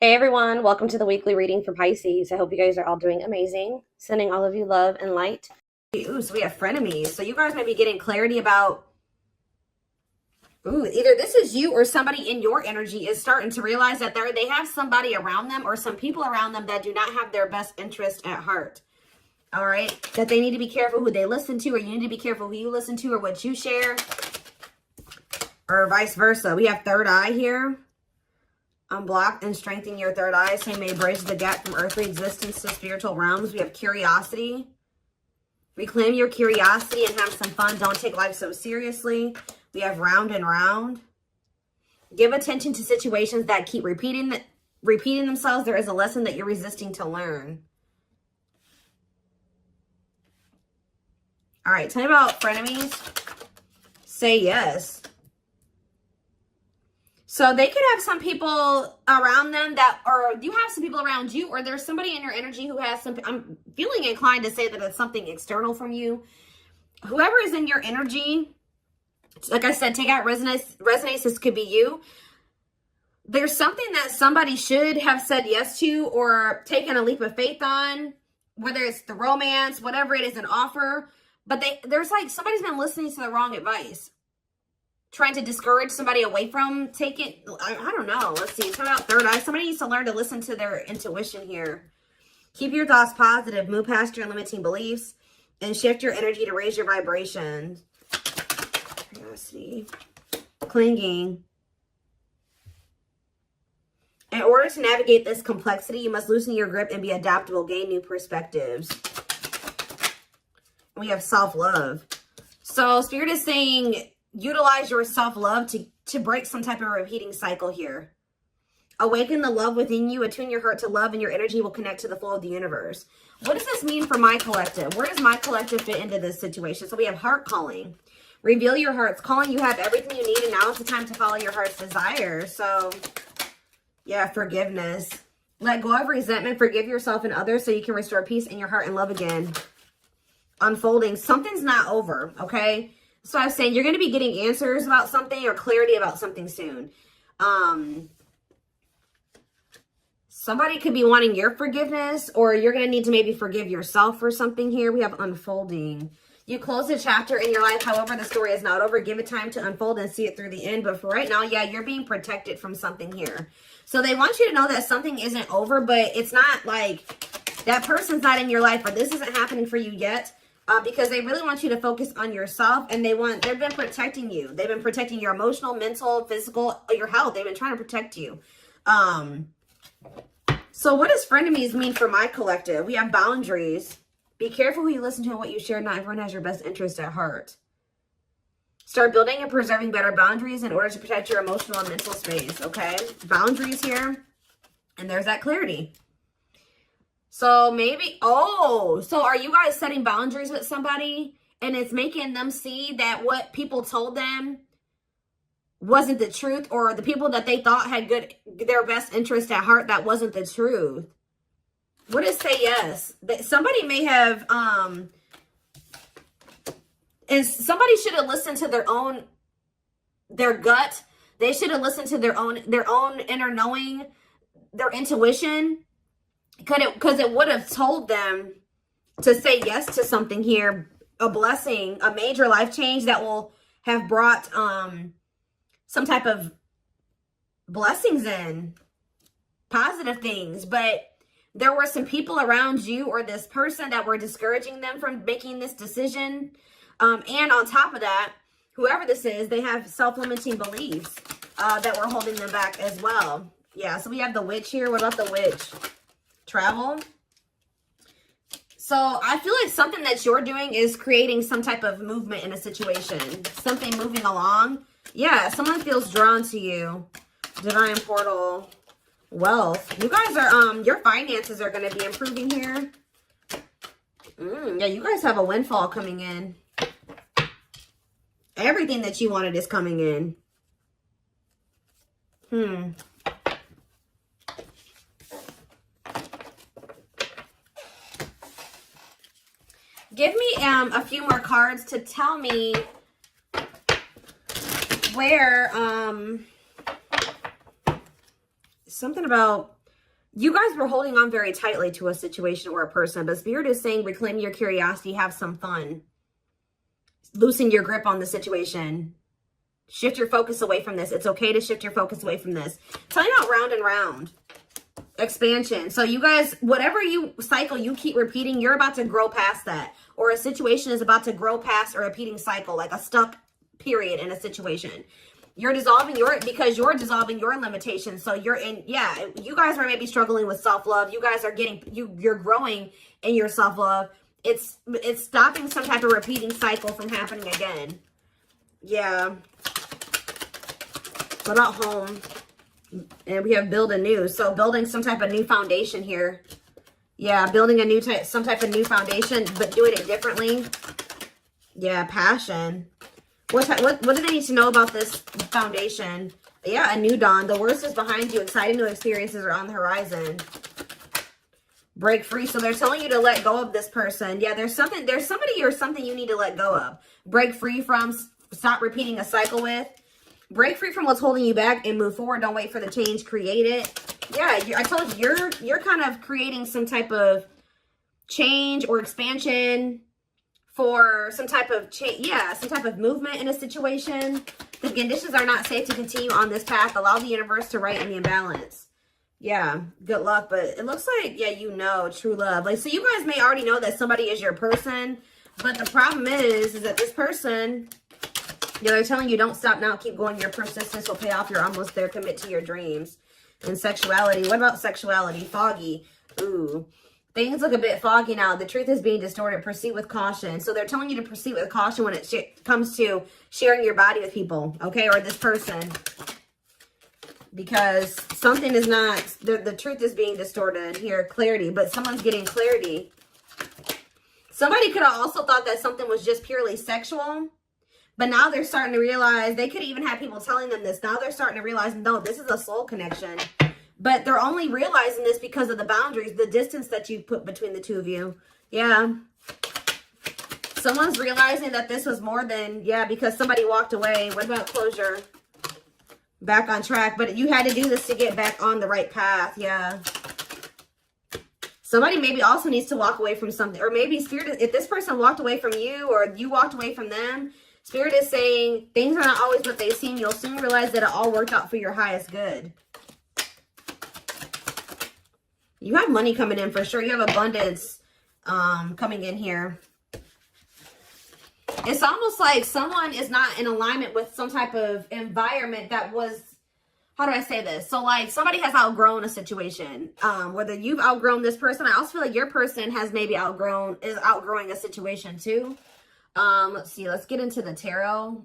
Hey everyone, welcome to the weekly reading for Pisces. I hope you guys are all doing amazing. Sending all of you love and light. Ooh, so we have frenemies. So you guys may be getting clarity about, either this is you or somebody in your energy is starting to realize that they have somebody around them or some people around them that do not have their best interest at heart. All right? That they need to be careful who they listen to, or you need to be careful who you listen to or what you share, or vice versa. We have third eye here. Unblock and strengthen your third eye, so you may bridge the gap from earthly existence to spiritual realms. We have curiosity. Reclaim your curiosity and have some fun. Don't take life so seriously. We have round and round. Give attention to situations that keep repeating themselves. There is a lesson that you're resisting to learn. All right, tell me about frenemies. Say yes. So they could have some people around them or you have some people around you, or there's somebody in your energy who has some, I'm feeling inclined to say that it's something external from you. Whoever is in your energy, like I said, take out resonance. This could be you. There's something that somebody should have said yes to or taken a leap of faith on, whether it's the romance, whatever it is, an offer. But there's like somebody's been listening to the wrong advice. Trying to discourage somebody away from taking, I don't know. Let's see. Talk about third eye. Somebody needs to learn to listen to their intuition here. Keep your thoughts positive. Move past your limiting beliefs and shift your energy to raise your vibration. Curiosity. Clinging. In order to navigate this complexity, you must loosen your grip and be adaptable. Gain new perspectives. We have self-love. So Spirit is saying, utilize your self-love to break some type of repeating cycle here. Awaken the love within you. Attune your heart to love, and your energy will connect to the flow of the universe. What does this mean for my collective? Where does my collective fit into this situation? So we have heart calling. Reveal your heart's calling. You have everything you need, and now is the time to follow your heart's desire. So, yeah, forgiveness. Let go of resentment. Forgive yourself and others so you can restore peace in your heart and love again. Unfolding. Something's not over, okay? So I was saying you're going to be getting answers about something or clarity about something soon. Somebody could be wanting your forgiveness, or you're going to need to maybe forgive yourself for something here. We have unfolding. You close a chapter in your life. However, the story is not over. Give it time to unfold and see it through the end. But for right now, yeah, you're being protected from something here. So they want you to know that something isn't over, but it's not like that person's not in your life, or this isn't happening for you yet. Because they really want you to focus on yourself, and they've been protecting you. They've been protecting your emotional, mental, physical, your health. They've been trying to protect you. So what does frenemies mean for my collective? We have boundaries. Be careful who you listen to and what you share. Not everyone has your best interest at heart. Start building and preserving better boundaries in order to protect your emotional and mental space, okay? Boundaries here. And there's that clarity. So maybe, so are you guys setting boundaries with somebody and it's making them see that what people told them wasn't the truth, or the people that they thought had their best interest at heart, that wasn't the truth? What is say yes? Somebody may have, and somebody should have listened to their gut. They should have listened to their own inner knowing, their intuition. Because it would have told them to say yes to something here, a blessing, a major life change that will have brought some type of blessings in, positive things. But there were some people around you or this person that were discouraging them from making this decision. And on top of that, whoever this is, they have self-limiting beliefs that were holding them back as well. Yeah, so we have the witch here. What about the witch? Travel. So I feel like something that you're doing is creating some type of movement in a situation. Something moving along. Yeah, someone feels drawn to you. Divine portal. Wealth. You guys are, your finances are going to be improving here. Yeah, you guys have a windfall coming in. Everything that you wanted is coming in. Give me a few more cards to tell me where something about You guys were holding on very tightly to a situation or a person, but Spirit is saying reclaim your curiosity, have some fun. Loosen your grip on the situation. Shift your focus away from this. It's okay to shift your focus away from this. Tell you about round and round. Expansion. So you guys, whatever cycle you keep repeating, you're about to grow past that. Or a situation is about to grow past a repeating cycle, like a stuck period in a situation. You're dissolving because you're dissolving your limitations. So you're in, yeah, you guys are maybe struggling with self-love. You guys are you're growing in your self-love. It's stopping some type of repeating cycle from happening again. Yeah. What about home? And we have build anew. So building some type of new foundation here. Yeah, building a some type of new foundation, but doing it differently. Yeah, passion. What do they need to know about this foundation? Yeah, a new dawn. The worst is behind you. Exciting new experiences are on the horizon. Break free. So they're telling you to let go of this person. Yeah, there's somebody or something you need to let go of. Break free from, stop repeating a cycle with. Break free from what's holding you back and move forward. Don't wait for the change. Create it. Yeah, I told you, you're kind of creating some type of change or expansion for some type of change. Yeah, some type of movement in a situation. The conditions are not safe to continue on this path. Allow the universe to right in the imbalance. Yeah, good luck. But it looks like, yeah, you know, true love. Like, so you guys may already know that somebody is your person. But the problem is that this person, yeah, they're telling you don't stop now. Keep going. Your persistence will pay off. You're almost there. Commit to your dreams. And sexuality. What about sexuality? Foggy. Ooh. Things look a bit foggy now. The truth is being distorted. Proceed with caution. So they're telling you to proceed with caution when it comes to sharing your body with people. Okay? Or this person. Because something is not... The truth is being distorted here. Clarity. But someone's getting clarity. Somebody could have also thought that something was just purely sexual. But now they're starting to realize, they could even have people telling them this. Now they're starting to realize, no, this is a soul connection. But they're only realizing this because of the boundaries, the distance that you put between the two of you. Yeah. Someone's realizing that this was more than, yeah, because somebody walked away. What about closure? Back on track. But you had to do this to get back on the right path. Yeah. Somebody maybe also needs to walk away from something. Or maybe Spirit, if this person walked away from you or you walked away from them, Spirit is saying things are not always what they seem. You'll soon realize that it all worked out for your highest good. You have money coming in for sure. You have abundance coming in here. It's almost like someone is not in alignment with some type of environment that was, how do I say this? So like somebody has outgrown a situation. Whether you've outgrown this person, I also feel like your person has maybe outgrowing a situation too. Let's see. Let's get into the tarot.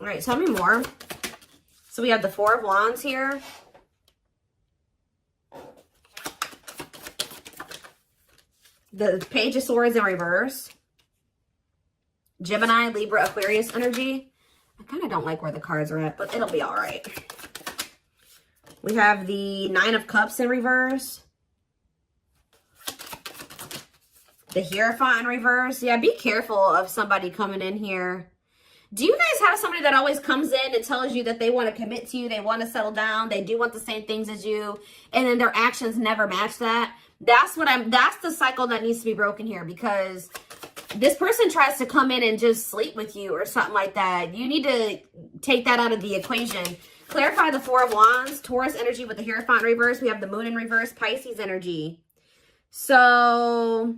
All right, tell me more. So we have the Four of Wands here. The Page of Swords in reverse. Gemini, Libra, Aquarius energy. I kind of don't like where the cards are at, but it'll be all right. We have the Nine of Cups in reverse. The Hierophant in reverse. Yeah, be careful of somebody coming in here. Do you guys have somebody that always comes in and tells you that they want to commit to you, they want to settle down, they do want the same things as you, and then their actions never match that? That's the cycle that needs to be broken here, because this person tries to come in and just sleep with you or something like that. You need to take that out of the equation. Clarify the Four of Wands, Taurus energy with the Hierophant in reverse. We have the Moon in reverse, Pisces energy. So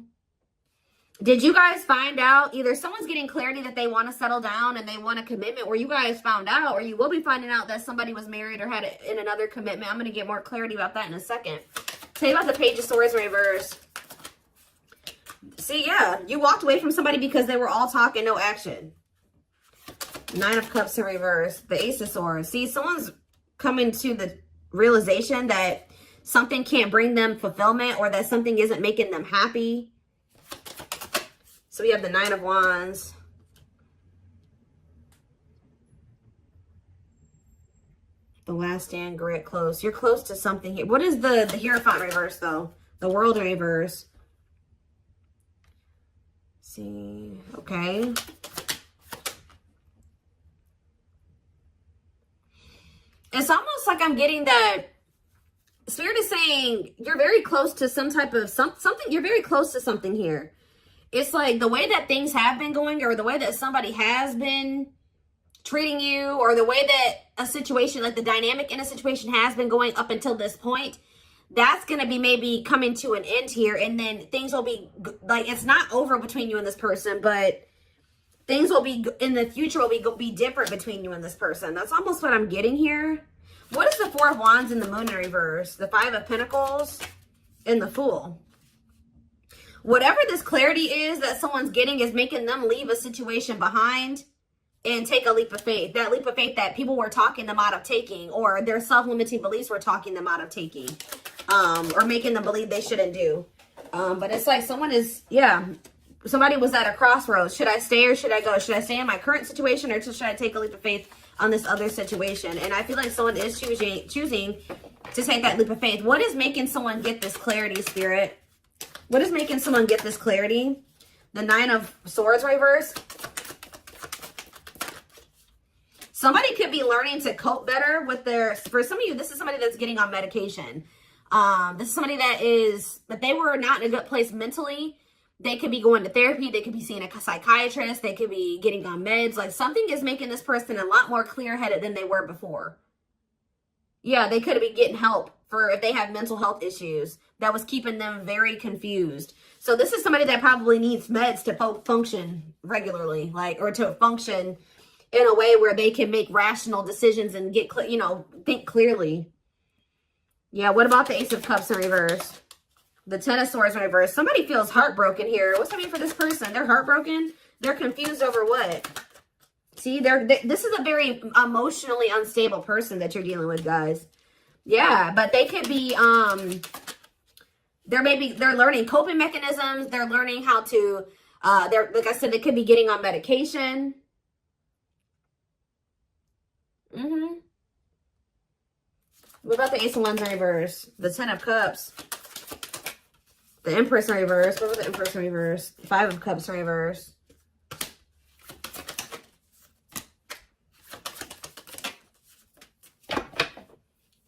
did you guys find out either someone's getting clarity that they want to settle down and they want a commitment, or you guys found out, or you will be finding out that somebody was married or had in another commitment? I'm going to get more clarity about that in a second. Tell you about the Page of Swords in reverse. See, yeah, you walked away from somebody because they were all talk and no action. Nine of Cups in reverse. The Ace of Swords. See, someone's coming to the realization that something can't bring them fulfillment, or that something isn't making them happy. So we have the Nine of Wands. The last stand, grit, close. You're close to something here. What is the Hierophant reverse, though? The World reverse. See, okay. It's almost like I'm getting that Spirit is saying you're very close to some type of something. You're very close to something here. It's like the way that things have been going, or the way that somebody has been treating you, or the way that a situation, like the dynamic in a situation has been going up until this point. That's going to be maybe coming to an end here. And then things will be like, it's not over between you and this person, but things will be in the future will be different between you and this person. That's almost what I'm getting here. What is the Four of Wands in the Moon in reverse? The Five of Pentacles and the Fool. Whatever this clarity is that someone's getting is making them leave a situation behind and take a leap of faith. That leap of faith that people were talking them out of taking, or their self-limiting beliefs were talking them out of taking, or making them believe they shouldn't do. But it's like someone is, yeah, somebody was at a crossroads. Should I stay or should I go? Should I stay in my current situation, or should I take a leap of faith on this other situation? And I feel like someone is choosing to take that leap of faith. What is making someone get this clarity, Spirit? What is making someone get this clarity? The Nine of Swords reverse. Somebody could be learning to cope better with their, for some of you, this is somebody that's getting on medication. This is somebody that they were not in a good place mentally. They could be going to therapy. They could be seeing a psychiatrist. They could be getting on meds. Like something is making this person a lot more clear-headed than they were before. Yeah, they could be getting help for if they have mental health issues that was keeping them very confused. So this is somebody that probably needs meds to function regularly, like, or to function in a way where they can make rational decisions and get, think clearly. Yeah, what about the Ace of Cups in reverse? The Ten of Swords in reverse. Somebody feels heartbroken here. What's that mean for this person? They're heartbroken? They're confused over what? See, this is a very emotionally unstable person that you're dealing with, guys. Yeah, but they could be, they're learning coping mechanisms. They're learning how to, like I said, they could be getting on medication. What about the Ace of Wands in reverse? The Ten of Cups. The Empress in reverse. What about the Empress in reverse? Five of Cups in reverse.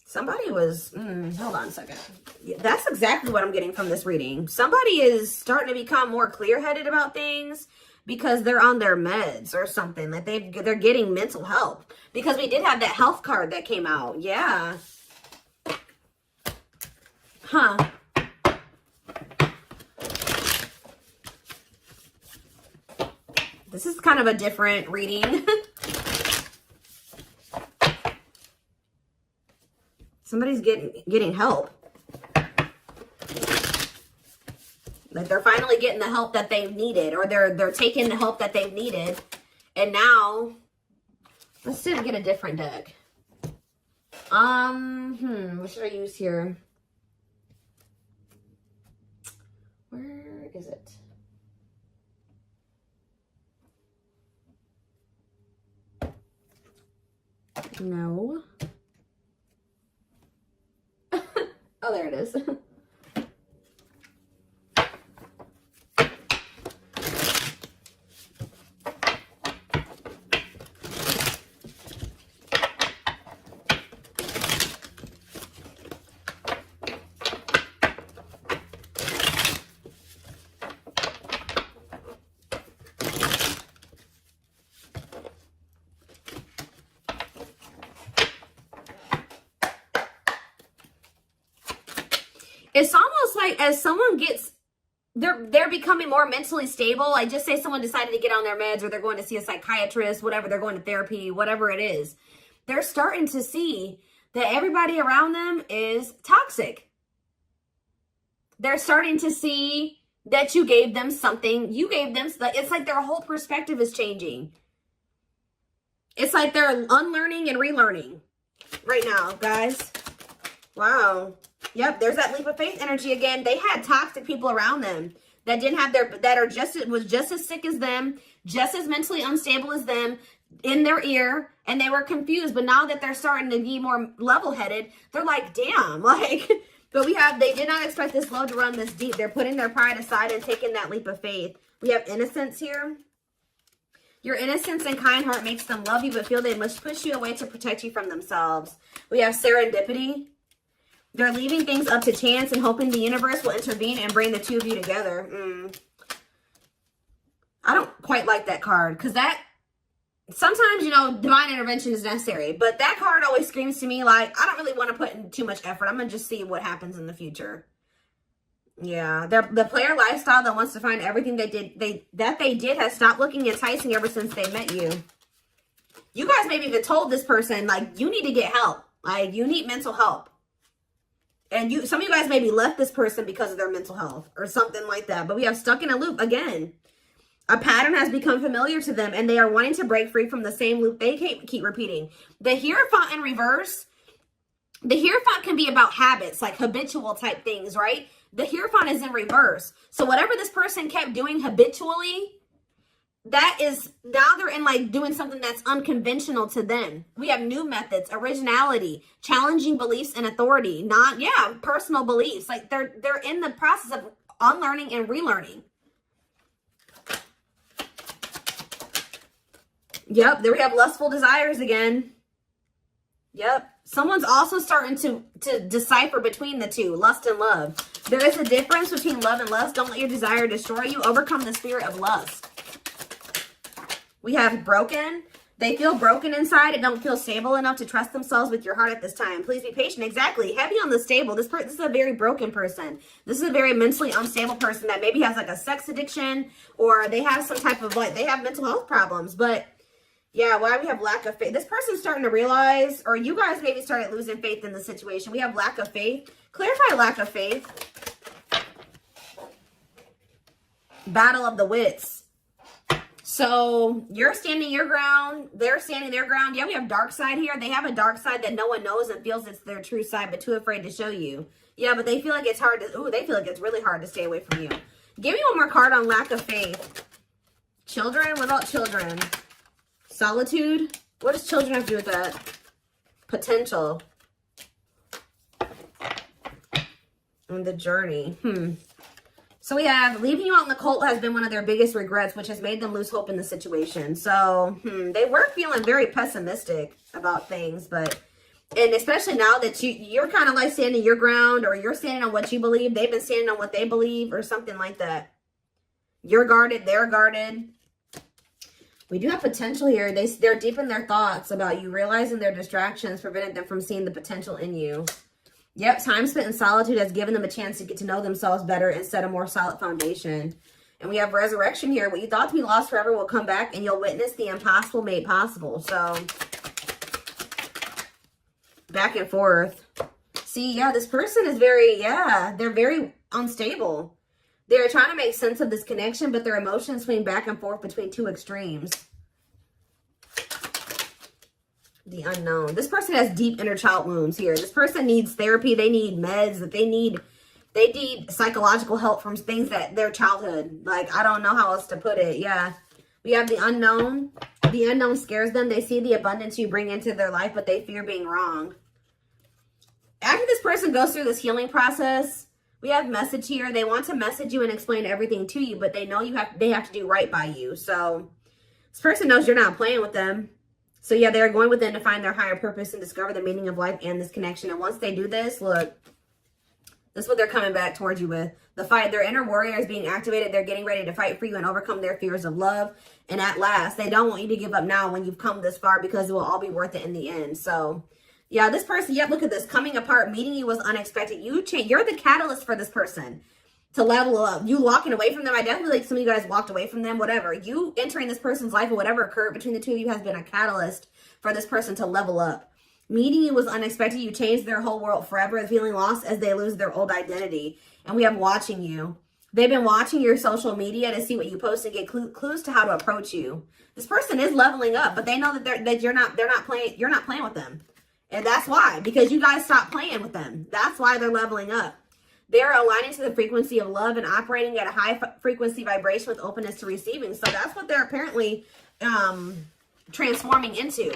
Somebody was, hold on a second. Yeah, that's exactly what I'm getting from this reading. Somebody is starting to become more clear-headed about things because they're on their meds or something. Like they're getting mental help. Because we did have that health card that came out. Yeah. Huh. This is kind of a different reading. Somebody's getting help. Like they're finally getting the help that they've needed, or they're taking the help that they've needed. And now let's get a different deck. What should I use here? Where is it? No. Oh, there it is. It's almost like as someone gets, they're becoming more mentally stable. Like just say someone decided to get on their meds, or they're going to see a psychiatrist, whatever, they're going to therapy, whatever it is. They're starting to see that everybody around them is toxic. They're starting to see that you gave them something. You gave them, it's like their whole perspective is changing. It's like they're unlearning and relearning right now, guys. Wow. Yep, there's that leap of faith energy again. They had toxic people around them that didn't have was just as sick as them, just as mentally unstable as them in their ear, and they were confused. But now that they're starting to be more level-headed, they're like, damn, like, but they did not expect this love to run this deep. They're putting their pride aside and taking that leap of faith. We have innocence here. Your innocence and kind heart makes them love you, but feel they must push you away to protect you from themselves. We have serendipity. They're leaving things up to chance and hoping the universe will intervene and bring the two of you together. I don't quite like that card, because that, sometimes, you know, divine intervention is necessary. But that card always screams to me like, I don't really want to put in too much effort. I'm going to just see what happens in the future. Yeah, the player lifestyle that wants to find everything they did has stopped looking enticing ever since they met you. You guys maybe even told this person, like, you need to get help. Like, you need mental help. And some of you guys maybe left this person because of their mental health or something like that. But we have stuck in a loop again. A pattern has become familiar to them, and they are wanting to break free from the same loop they keep repeating. The Hierophant in reverse, the Hierophant can be about habits, like habitual type things, right? The Hierophant is in reverse. So whatever this person kept doing habitually, that is, now they're in like doing something that's unconventional to them. We have new methods, originality, challenging beliefs and authority, personal beliefs. Like they're in the process of unlearning and relearning. Yep, there we have lustful desires again. Yep. Someone's also starting to decipher between the two, lust and love. There is a difference between love and lust. Don't let your desire destroy you. Overcome the spirit of lust. We have broken. They feel broken inside and don't feel stable enough to trust themselves with your heart at this time. Please be patient. Exactly. Heavy on the stable. This is a very broken person. This is a very mentally unstable person that maybe has like a sex addiction, or they have some type of they have mental health problems. But yeah, why we have lack of faith. This person's starting to realize, or you guys maybe started losing faith in the situation. We have lack of faith. Clarify lack of faith. Battle of the wits. So you're standing your ground. They're standing their ground. Yeah, we have dark side here. They have a dark side that no one knows and feels it's their true side, but too afraid to show you. Yeah, but they feel like it's hard to, they feel like it's really hard to stay away from you. Give me one more card on lack of faith. Children without children. Solitude. What does children have to do with that? Potential. And the journey. So we have leaving you out in the cold has been one of their biggest regrets, which has made them lose hope in the situation. So they were feeling very pessimistic about things, but, and especially now that you're kind of like standing your ground, or you're standing on what you believe. They've been standing on what they believe, or something like that. You're guarded. They're guarded. We do have potential here. They're deep in their thoughts about you, realizing their distractions prevented them from seeing the potential in you. Yep, time spent in solitude has given them a chance to get to know themselves better and set a more solid foundation. And we have resurrection here. What you thought to be lost forever will come back, and you'll witness the impossible made possible. So, back and forth. See, yeah, this person is they're very unstable. They're trying to make sense of this connection, but their emotions swing back and forth between two extremes. The unknown. This person has deep inner child wounds here. This person needs therapy. They need meds. They need psychological help from things that their childhood. Like, I don't know how else to put it. Yeah. We have the unknown. The unknown scares them. They see the abundance you bring into their life, but they fear being wrong. After this person goes through this healing process, we have message here. They want to message you and explain everything to you, but they know they have to do right by you. So this person knows you're not playing with them. So yeah, they're going within to find their higher purpose and discover the meaning of life and this connection. And once they do this, look, this is what they're coming back towards you with. The fight, their inner warrior is being activated. They're getting ready to fight for you and overcome their fears of love. And at last, they don't want you to give up now when you've come this far, because it will all be worth it in the end. So yeah, this person, look at this. Coming apart, meeting you was unexpected. You're the catalyst for this person to level up. You walking away from them. I definitely like some of you guys walked away from them, whatever. You entering this person's life or whatever occurred between the two of you has been a catalyst for this person to level up. Meeting you was unexpected. You changed their whole world forever, feeling lost as they lose their old identity. And we have watching you. They've been watching your social media to see what you post and get clues to how to approach you. This person is leveling up, but they know that you're not playing with them. And that's why, because you guys stopped playing with them. That's why they're leveling up. They're aligning to the frequency of love and operating at a high frequency vibration with openness to receiving. So that's what they're apparently transforming into.